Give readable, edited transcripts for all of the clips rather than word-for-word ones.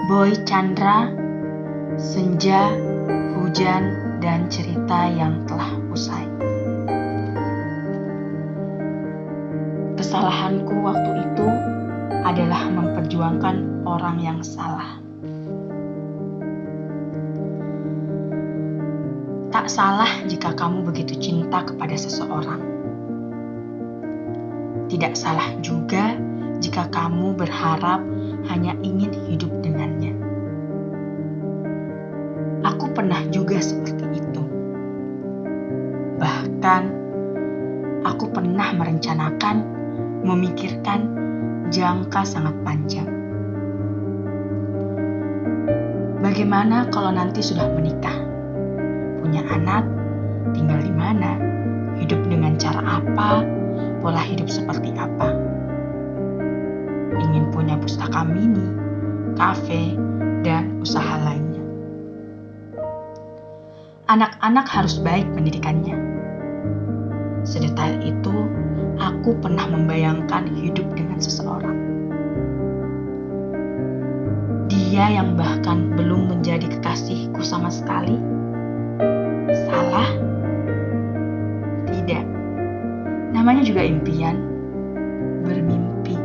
Boy Chandra, Senja, Hujan, dan Cerita yang Telah Usai. Kesalahanku waktu itu adalah memperjuangkan orang yang salah. Tak salah jika kamu begitu cinta kepada seseorang. Tidak salah juga jika kamu berharap hanya ingin hidup dengannya. Aku pernah juga seperti itu. Bahkan, aku pernah merencanakan, memikirkan jangka sangat panjang. Bagaimana kalau nanti sudah menikah, punya anak, tinggal di mana, hidup dengan cara apa, pola hidup seperti apa. Ingin punya pustaka mini, kafe, dan usaha lainnya. Anak-anak harus baik pendidikannya. Sedetail itu, aku pernah membayangkan hidup dengan seseorang. Dia yang bahkan belum menjadi kekasihku sama sekali. Salah? Tidak. Namanya juga impian, bermimpi.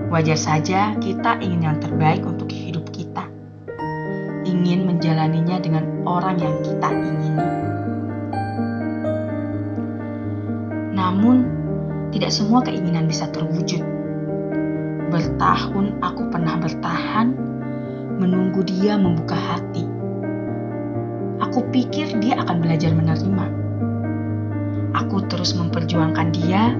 Wajar saja kita ingin yang terbaik untuk hidup kita. Ingin menjalaninya dengan orang yang kita ingini. Namun, tidak semua keinginan bisa terwujud. Bertahun aku pernah bertahan, menunggu dia membuka hati. Aku pikir dia akan belajar menerima. Aku terus memperjuangkan dia.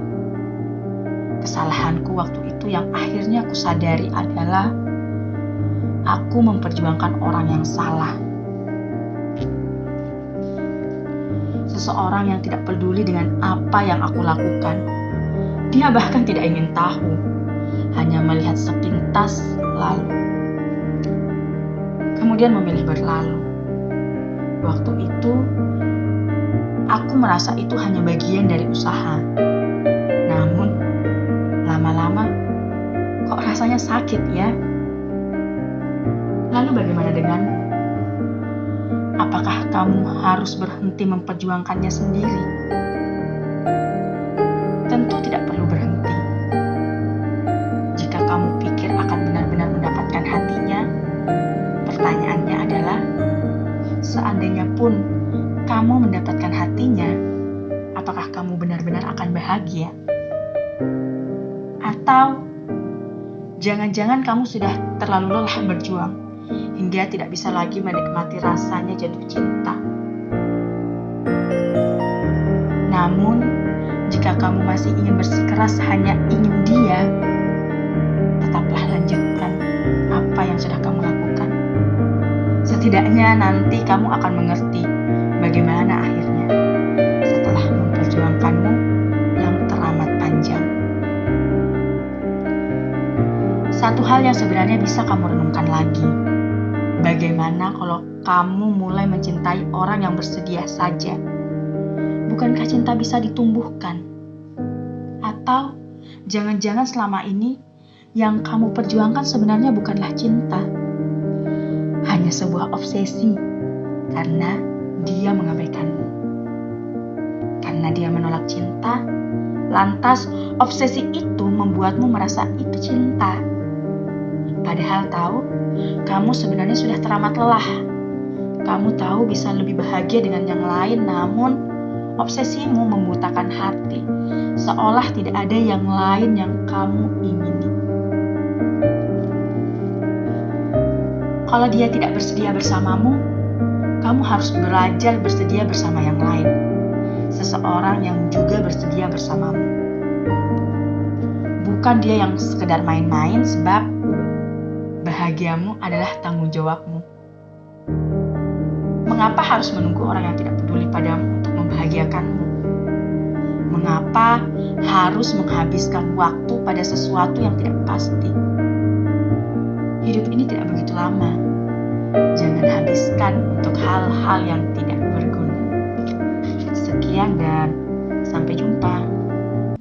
Kesalahanku waktu itu yang akhirnya aku sadari adalah aku memperjuangkan orang yang salah. Seseorang yang tidak peduli dengan apa yang aku lakukan. Dia bahkan tidak ingin tahu, hanya melihat sepintas lalu. Kemudian memilih berlalu. Waktu itu, aku merasa itu hanya bagian dari usaha. Namun, lama-lama, kok rasanya sakit ya? Lalu bagaimana denganmu? Apakah kamu harus berhenti memperjuangkannya sendiri? Tentu tidak perlu berhenti. Jika kamu pikir akan benar-benar mendapatkan hatinya, pertanyaannya adalah, seandainya pun kamu mendapatkan hatinya, apakah kamu benar-benar akan bahagia? Atau jangan-jangan kamu sudah terlalu lelah berjuang hingga tidak bisa lagi menikmati rasanya jatuh cinta. Namun, jika kamu masih ingin bersikeras hanya ingin dia, tetaplah lanjutkan apa yang sudah kamu lakukan. Setidaknya nanti kamu akan mengerti bagaimana akhirnya setelah memperjuangkanmu yang teramat panjang. Satu hal yang sebenarnya bisa kamu renungkan lagi. Bagaimana kalau kamu mulai mencintai orang yang bersedia saja? Bukankah cinta bisa ditumbuhkan? Atau jangan-jangan selama ini yang kamu perjuangkan sebenarnya bukanlah cinta, hanya sebuah obsesi karena dia mengabaikanmu. Karena dia menolak cinta, lantas obsesi itu membuatmu merasa itu cinta. Padahal tahu, kamu sebenarnya sudah teramat lelah. Kamu tahu bisa lebih bahagia dengan yang lain, namun obsesimu membutakan hati, seolah tidak ada yang lain yang kamu ingini. Kalau dia tidak bersedia bersamamu, kamu harus belajar bersedia bersama yang lain. Seseorang yang juga bersedia bersamamu. Bukan dia yang sekedar main-main, sebab bahagiamu adalah tanggung jawabmu. Mengapa harus menunggu orang yang tidak peduli padamu untuk membahagiakanmu? Mengapa harus menghabiskan waktu pada sesuatu yang tidak pasti? Hidup ini tidak begitu lama. Jangan habiskan untuk hal-hal yang tidak berguna. Sekian dan sampai jumpa.